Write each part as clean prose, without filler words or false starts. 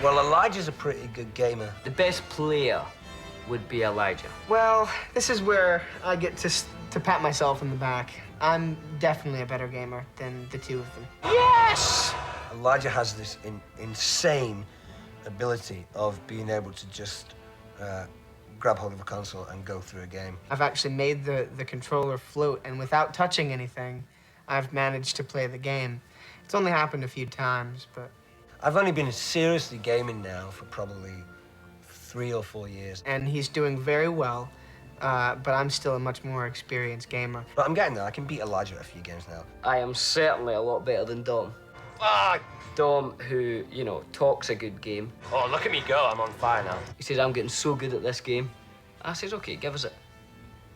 Well, Elijah's a pretty good gamer. The best player would be Elijah. Well, this is where I get to pat myself in the back. I'm definitely a better gamer than the two of them. Yes! Elijah has this insane ability of being able to just grab hold of a console and go through a game. I've actually made the controller float, and without touching anything, I've managed to play the game. It's only happened a few times, but... I've only been seriously gaming now for probably 3 or 4 years. And he's doing very well, but I'm still a much more experienced gamer. But I'm getting there. I can beat Elijah at a few games now. I am certainly a lot better than Dom. Ah! Dom, who, you know, talks a good game. Oh, look at me go. I'm on fire now. He says, I'm getting so good at this game. I says, OK, give us it.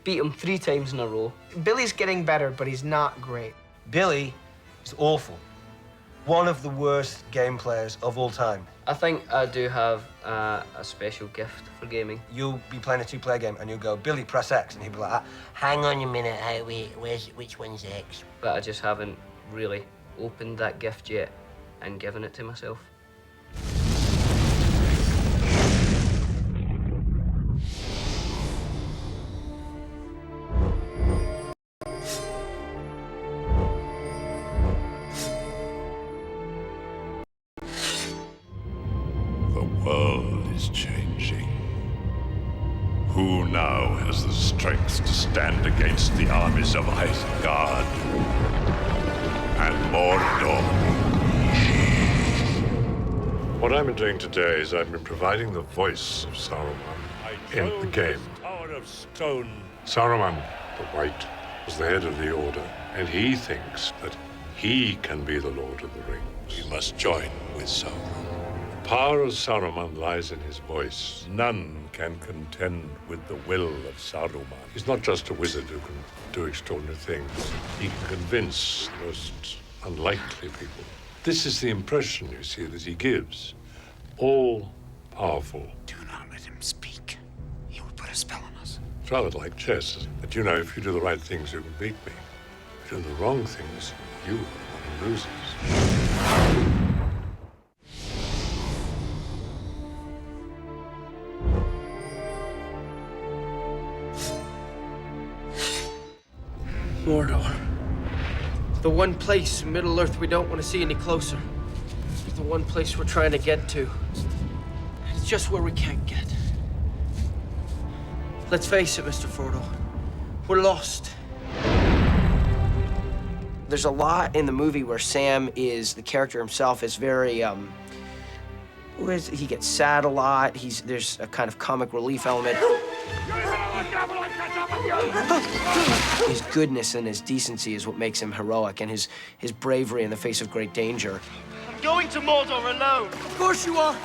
Beat him 3 times in a row. Billy's getting better, but he's not great. Billy is awful. One of the worst game players of all time. I think I do have a special gift for gaming. You'll be playing a 2-player game and you'll go, Billy, press X. And he'll be like, hang on a minute, hey, wait, which one's X? But I just haven't really opened that gift yet and given it to myself. The world is changing. Who now has the strength to stand against the armies of Isengard and Mordor? What I've been doing today is I've been providing the voice of Saruman in the game. Tower of Stone. Saruman, the White, was the head of the Order, and he thinks that he can be the Lord of the Rings. We must join with Sauron. The power of Saruman lies in his voice. None can contend with the will of Saruman. He's not just a wizard who can do extraordinary things. He can convince the most unlikely people. This is the impression, you see, that he gives. All-powerful. Do not let him speak. He will put a spell on us. It's rather like chess, that you know if you do the right things, you can beat me. If you do the wrong things, you are one who loses. Mordor. The one place in Middle-earth we don't want to see any closer. The one place we're trying to get to. It's just where we can't get. Let's face it, Mr. Frodo. We're lost. There's a lot in the movie where Sam is, the character himself is very, he gets sad a lot. There's a kind of comic relief element. His goodness and his decency is what makes him heroic, and his bravery in the face of great danger. I'm going to Mordor alone. Of course you are.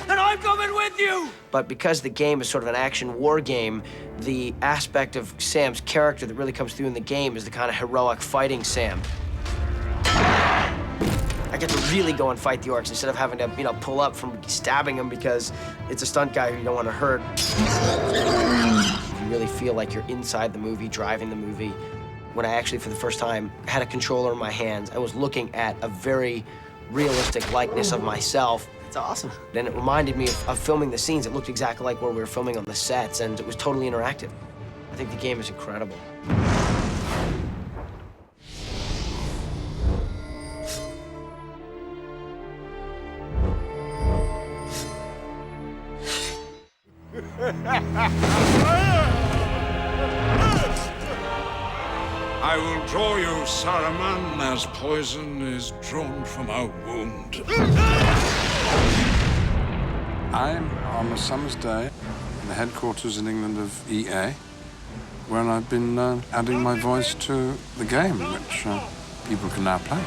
And I'm coming with you! But because the game is sort of an action war game, the aspect of Sam's character that really comes through in the game is the kind of heroic fighting Sam. I get to really go and fight the orcs instead of having to, pull up from stabbing them because it's a stunt guy who you don't want to hurt. You really feel like you're inside the movie, driving the movie. When I actually, for the first time, had a controller in my hands, I was looking at a very realistic likeness of myself. It's awesome. And it reminded me of filming the scenes. It looked exactly like where we were filming on the sets, and it was totally interactive. I think the game is incredible. I will draw you, Saruman, as poison is drawn from a wound. I'm on a summer's day in the headquarters in England of EA, where I've been adding my voice to the game, which people can now play.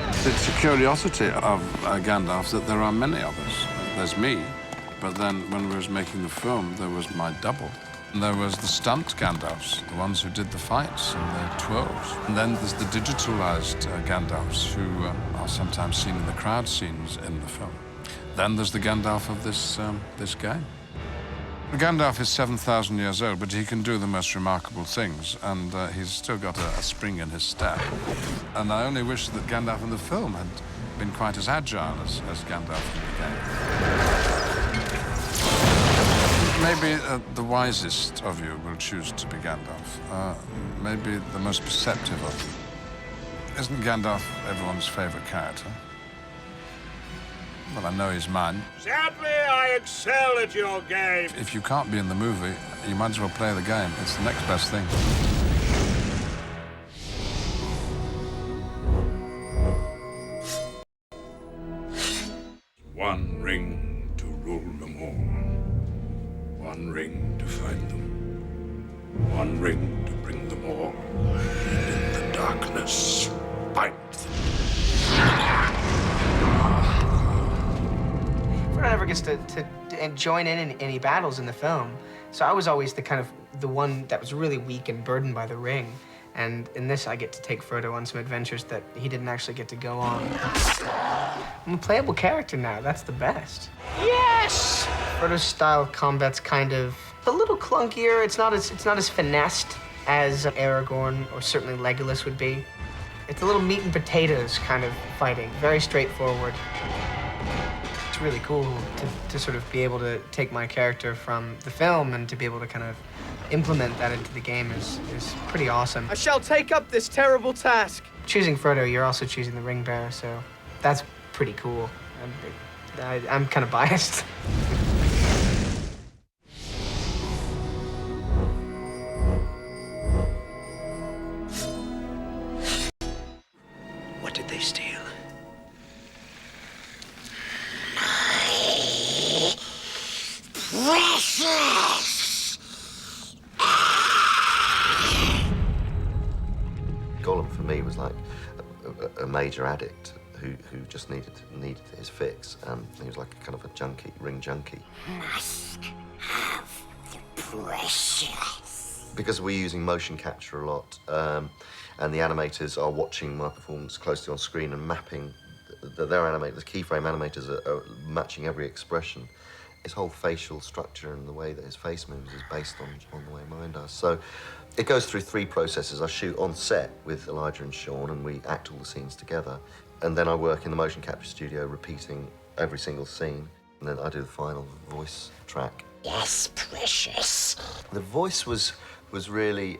It's a curiosity of Gandalf that there are many of us. There's me, but then when we was making the film, there was my double. And there was the stunt Gandalfs, the ones who did the fights and the twirls. And then there's the digitalized Gandalfs who are sometimes seen in the crowd scenes in the film. Then there's the Gandalf of this game. Gandalf is 7,000 years old, but he can do the most remarkable things, and he's still got a spring in his step. And I only wish that Gandalf in the film had been quite as agile as Gandalf in the game. Maybe the wisest of you will choose to be Gandalf. Maybe the most perceptive of you. Isn't Gandalf everyone's favorite character? Well, I know he's mine. Sadly, I excel at your game. If you can't be in the movie, you might as well play the game. It's the next best thing. One ring to rule them all. One ring to find them. One ring to bring them all. And in the darkness, fight them. Frodo never gets to join in any battles in the film, so I was always the one that was really weak and burdened by the ring. And in this, I get to take Frodo on some adventures that he didn't actually get to go on. I'm a playable character now. That's the best. Yes! Frodo's style of combat's kind of a little clunkier. It's not as finessed as Aragorn or certainly Legolas would be. It's a little meat and potatoes kind of fighting, very straightforward. It's really cool to sort of be able to take my character from the film and to be able to kind of implement that into the game is pretty awesome. I shall take up this terrible task. Choosing Frodo, you're also choosing the ring bearer, so that's pretty cool. I'm kind of biased. What did they steal? Precious! Gollum for me was like a major addict who just needed his fix. He was like a kind of a junkie, ring junkie. Must have the precious. Because we're using motion capture a lot, and the animators are watching my performance closely on screen and mapping. Their animators, the keyframe animators are matching every expression. His whole facial structure and the way that his face moves is based on the way mine does. So it goes through 3 processes. I shoot on set with Elijah and Sean, and we act all the scenes together. And then I work in the motion capture studio, repeating every single scene. And then I do the final voice track. Yes, precious. The voice was really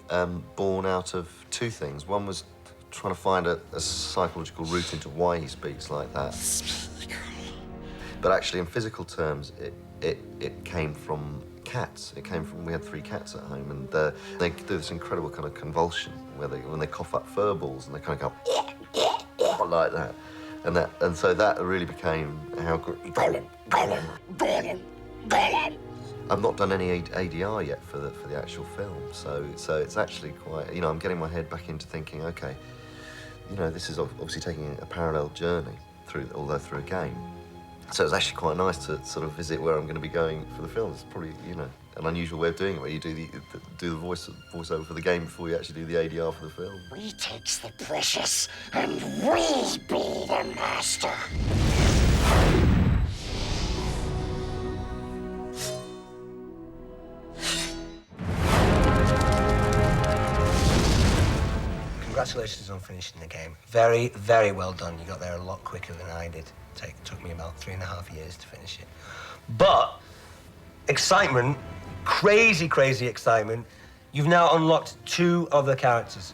born out of 2 things. One was trying to find a psychological route into why he speaks like that. But actually, in physical terms, it came from cats. It came from, we had 3 cats at home, and they do this incredible kind of convulsion where when they cough up fur balls and they kind of go like that. And so that really became how Gollum. I've not done any ADR yet for the actual film, so it's actually quite, I'm getting my head back into thinking, okay, this is obviously taking a parallel journey through a game. So it's actually quite nice to sort of visit where I'm going to be going for the film. It's probably, an unusual way of doing it, where you do the voiceover for the game before you actually do the ADR for the film. We takes the precious, and we be the master. Congratulations on finishing the game. Very, very well done. You got there a lot quicker than I did. It took me about 3.5 years to finish it. But excitement, crazy, crazy excitement. You've now unlocked 2 other characters.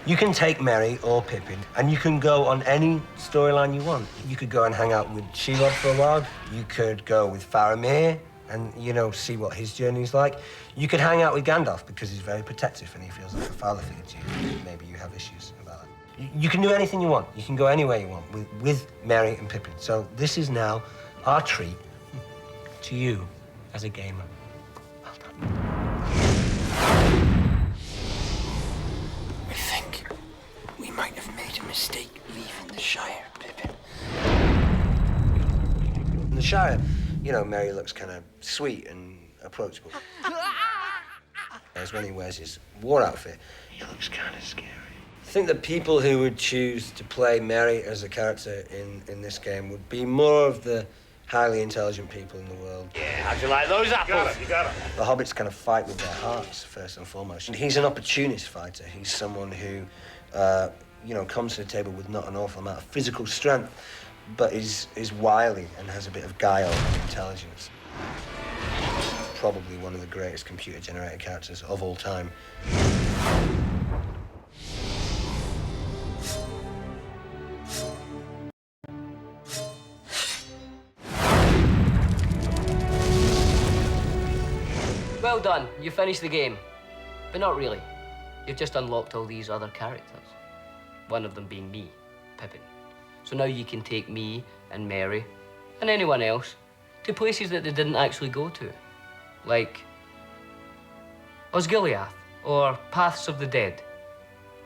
You can take Merry or Pippin, and you can go on any storyline you want. You could go and hang out with Shelob for a while. You could go with Faramir and, see what his journey's like. You could hang out with Gandalf because he's very protective and he feels like a father figure to you. Maybe you have issues about that. You can do anything you want. You can go anywhere you want with Merry and Pippin. So this is now our treat to you as a gamer. Well done. I think we might have made a mistake leaving the Shire, Pippin. In the Shire, Merry looks kind of sweet and approachable. Whereas when he wears his war outfit, he looks kind of scary. I think the people who would choose to play Merry as a character in this game would be more of the highly intelligent people in the world. Yeah, how'd you like those apples? You got it. The hobbits kind of fight with their hearts, first and foremost. And he's an opportunist fighter. He's someone who, comes to the table with not an awful amount of physical strength, but is wily and has a bit of guile and intelligence. Probably one of the greatest computer-generated characters of all time. Well done, you finished the game. But not really. You've just unlocked all these other characters. One of them being me, Pippin. So now you can take me and Mary and anyone else to places that they didn't actually go to. Like Osgiliath or Paths of the Dead.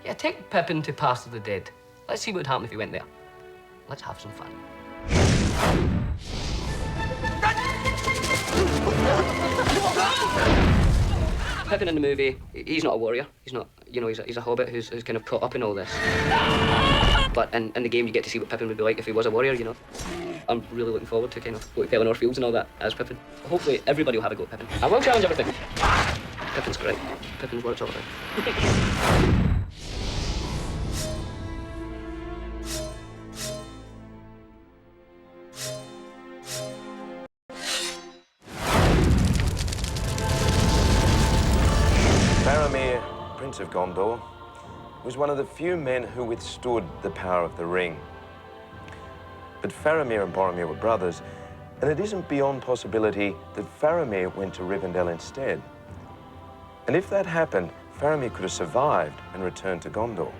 Yeah, take Pippin to Paths of the Dead. Let's see what would happen if he went there. Let's have some fun. Pippin in the movie, he's not a warrior. He's not, you know, he's a hobbit who's kind of caught up in all this. But in the game, you get to see what Pippin would be like if he was a warrior, you know. I'm really looking forward to kind of going to Pelennor Fields and all that as Pippin. Hopefully, everybody will have a go at Pippin. I will challenge everything. Pippin's great. Pippin's what it's all about. Faramir, Prince of Gondor, was one of the few men who withstood the power of the ring. But Faramir and Boromir were brothers, and it isn't beyond possibility that Faramir went to Rivendell instead. And if that happened, Faramir could have survived and returned to Gondor.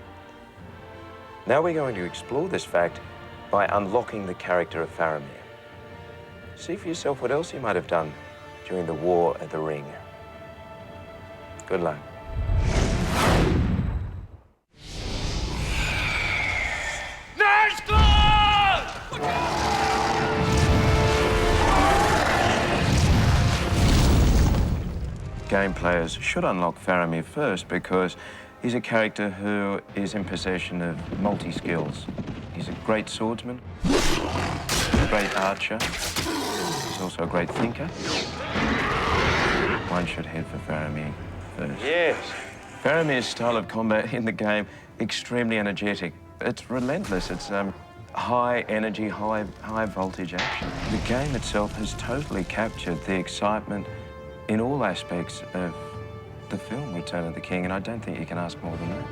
Now we're going to explore this fact by unlocking the character of Faramir. See for yourself what else he might have done during the War of the Ring. Good luck. Game players should unlock Faramir first because he's a character who is in possession of multi-skills. He's a great swordsman, a great archer, he's also a great thinker. One should head for Faramir first. Yes. Faramir's style of combat in the game, extremely energetic. It's relentless. It's high energy, high voltage action. The game itself has totally captured the excitement in all aspects of the film Return of the King, and I don't think you can ask more than that.